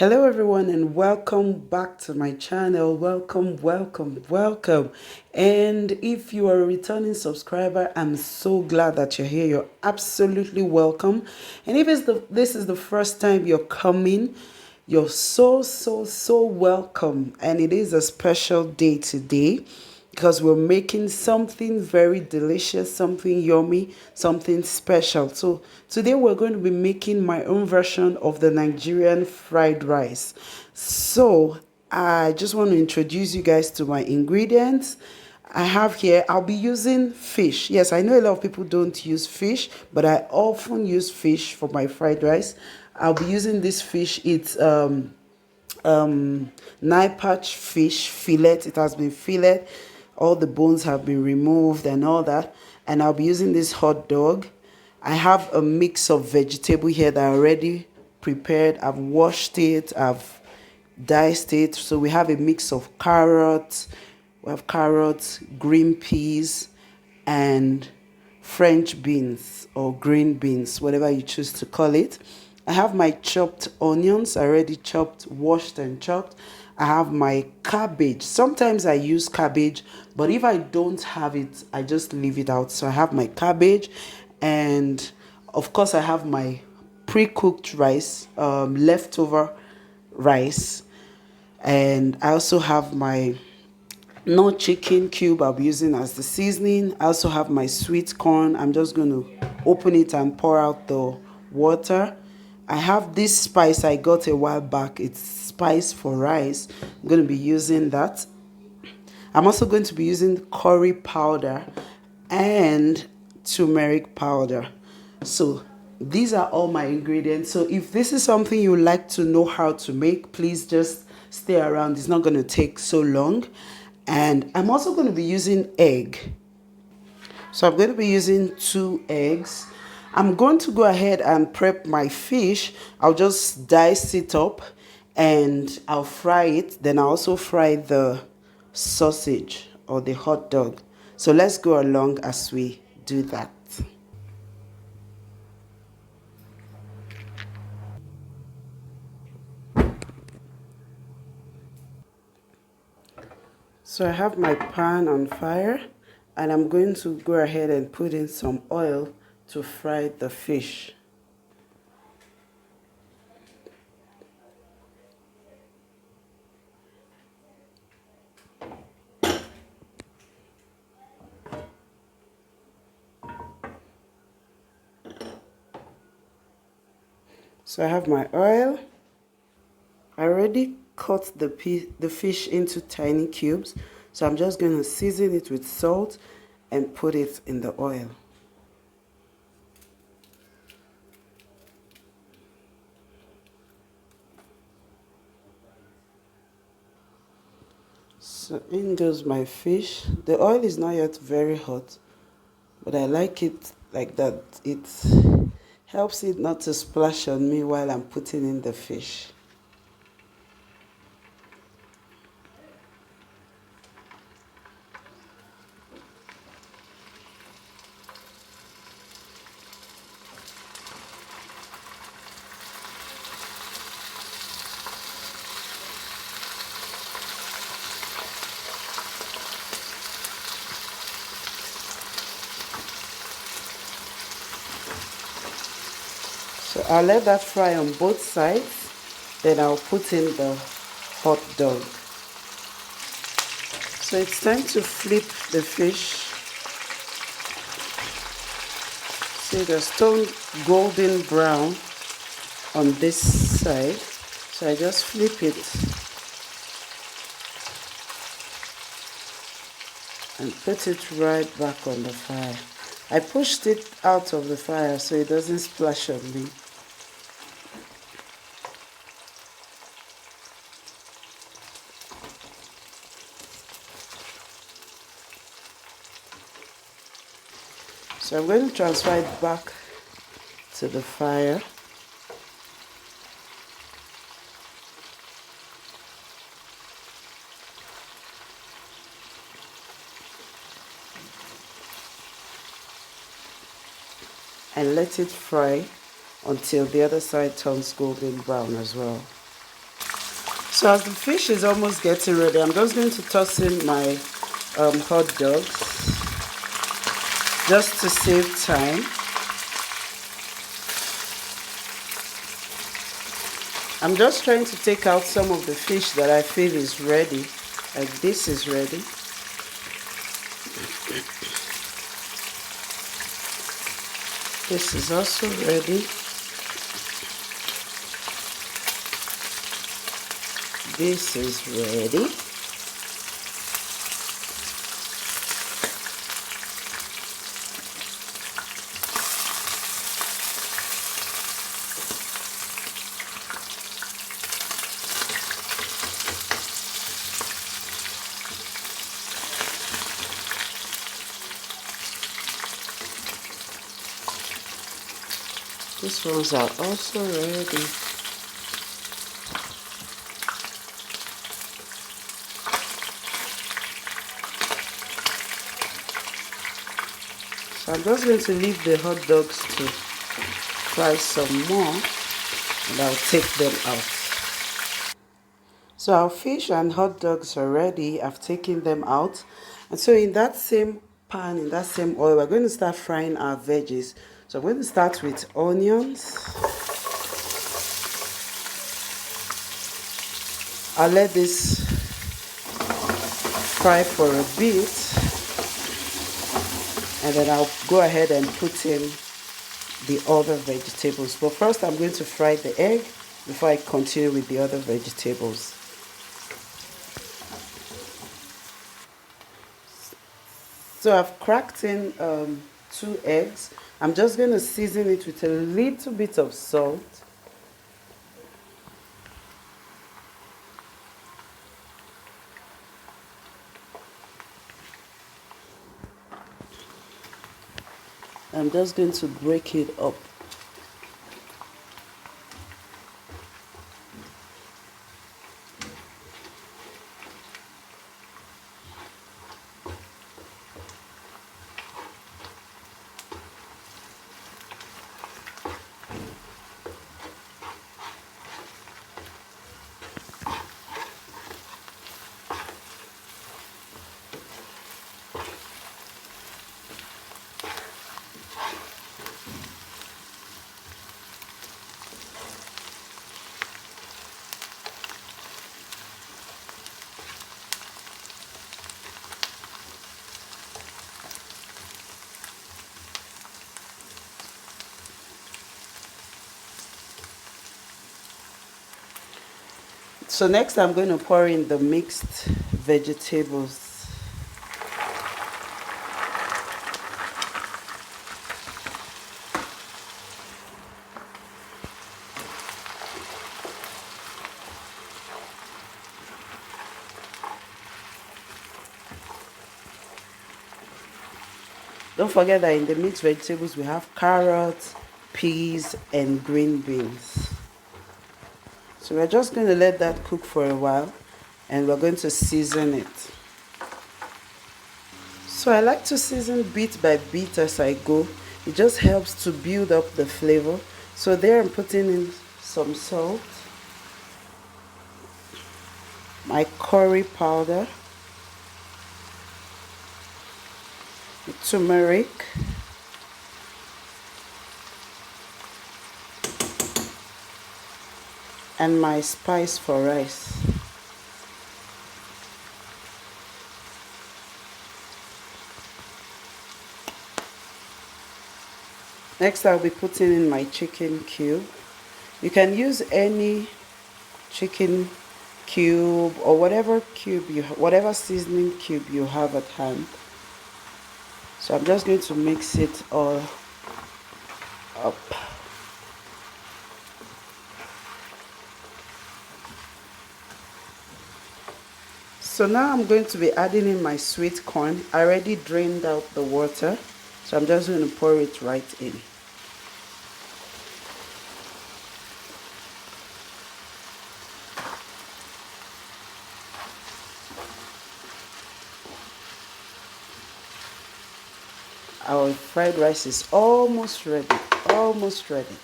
Hello everyone and welcome back to my channel. Welcome. And if you are a returning subscriber, I'm so glad that you're here. You're absolutely welcome. And if this is the first time you're coming, you're so welcome. And it is a special day today because we're making something very delicious, something yummy, something special. So today we're going to be making my own version of the Nigerian fried rice. So I just want to introduce you guys to my ingredients. I have here, I'll be using fish. Yes, I know a lot of people don't use fish, but I often use fish for my fried rice. I'll be using this fish. It's Nile perch fish fillet. It has been filleted, all the bones have been removed and all that. And I'll be using this hot dog. I have a mix of vegetable here that are already prepared. I've washed it, I've diced it. So we have a mix of carrots, green peas, and French beans or green beans, whatever you choose to call it. I have my chopped onions, already chopped, washed and chopped. I have my cabbage. Sometimes I use cabbage, but if I don't have it, I just leave it out. So I have my cabbage, and of course I have my pre-cooked rice, leftover rice, and I also have my no chicken cube I'll be using as the seasoning. I also have my sweet corn. I'm just going to open it and pour out the water. I have this spice I got a while back. It's spice for rice. I'm going to be using that. I'm also going to be using curry powder and turmeric powder. So these are all my ingredients. So if this is something you would like to know how to make, please just stay around. It's not going to take so long. And I'm also going to be using egg. So I'm going to be using 2 eggs. I'm going to go ahead and prep my fish. I'll just dice it up and I'll fry it. Then I'll also fry the sausage or the hot dog. So let's go along as we do that. So I have my pan on fire and I'm going to go ahead and put in some oil to fry the fish. So I have my oil. I already cut the fish into tiny cubes. So I'm just going to season it with salt and put it in the oil. So in goes my fish. The oil is not yet very hot, but I like it like that. It helps it not to splash on me while I'm putting in the fish. So I'll let that fry on both sides. Then I'll put in the hot dog. So it's time to flip the fish. See the stone golden brown on this side. So I just flip it and put it right back on the fire. I pushed it out of the fire so it doesn't splash on me. So I'm going to transfer it back to the fire. And let it fry until the other side turns golden brown as well. So as the fish is almost getting ready, I'm just going to toss in my hot dogs just to save time. I'm just trying to take out some of the fish that I feel is ready. Like this is ready. This is also ready. This is ready. These ones are also ready. So I'm just going to leave the hot dogs to fry some more and I'll take them out. So our fish and hot dogs are ready. I've taken them out. And so in that same pan, in that same oil, we're going to start frying our veggies. So I'm going to start with onions. I'll let this fry for a bit. And then I'll go ahead and put in the other vegetables. But first I'm going to fry the egg before I continue with the other vegetables. So I've cracked in 2 eggs. I'm just going to season it with a little bit of salt. I'm just going to break it up. So next I'm going to pour in the mixed vegetables. Don't forget that in the mixed vegetables we have carrots, peas, and green beans. So we're just going to let that cook for a while and we're going to season it. So I like to season bit by bit as I go. It just helps to build up the flavor. So there I'm putting in some salt, my curry powder, turmeric, and my spice for rice. Next I'll be putting in my chicken cube. You can use any chicken cube or whatever seasoning cube you have at hand. So I'm just going to mix it all up. So now I'm going to be adding in my sweet corn. I already drained out the water, so I'm just going to pour it right in. Our fried rice is almost ready, almost ready.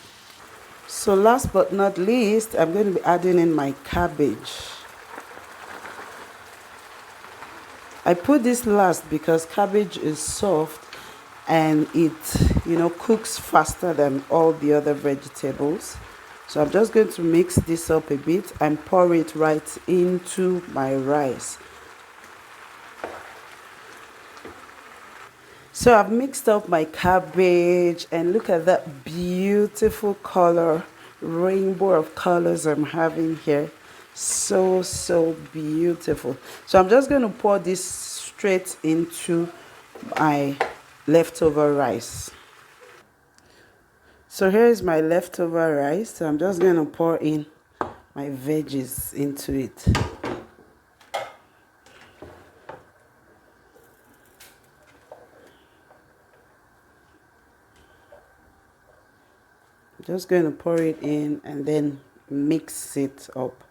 So last but not least, I'm going to be adding in my cabbage. I put this last because cabbage is soft and it, cooks faster than all the other vegetables. So I'm just going to mix this up a bit and pour it right into my rice. So I've mixed up my cabbage and look at that beautiful color, rainbow of colors I'm having here. So, so beautiful. So I'm just going to pour this straight into my leftover rice. So here is my leftover rice. So I'm just going to pour in my veggies into it. I'm just going to pour it in and then mix it up.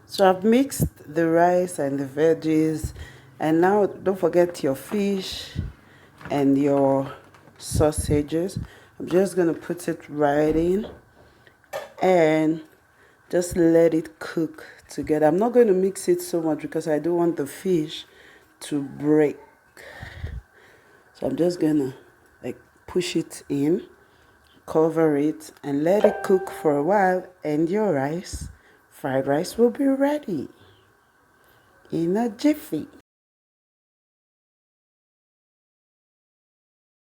So I've mixed the rice and the veggies, and now don't forget your fish and your sausages. I'm just going to put it right in and just let it cook together. I'm not going to mix it so much because I don't want the fish to break. So I'm just going to push it in, cover it, and let it cook for a while, and your fried rice will be ready in a jiffy.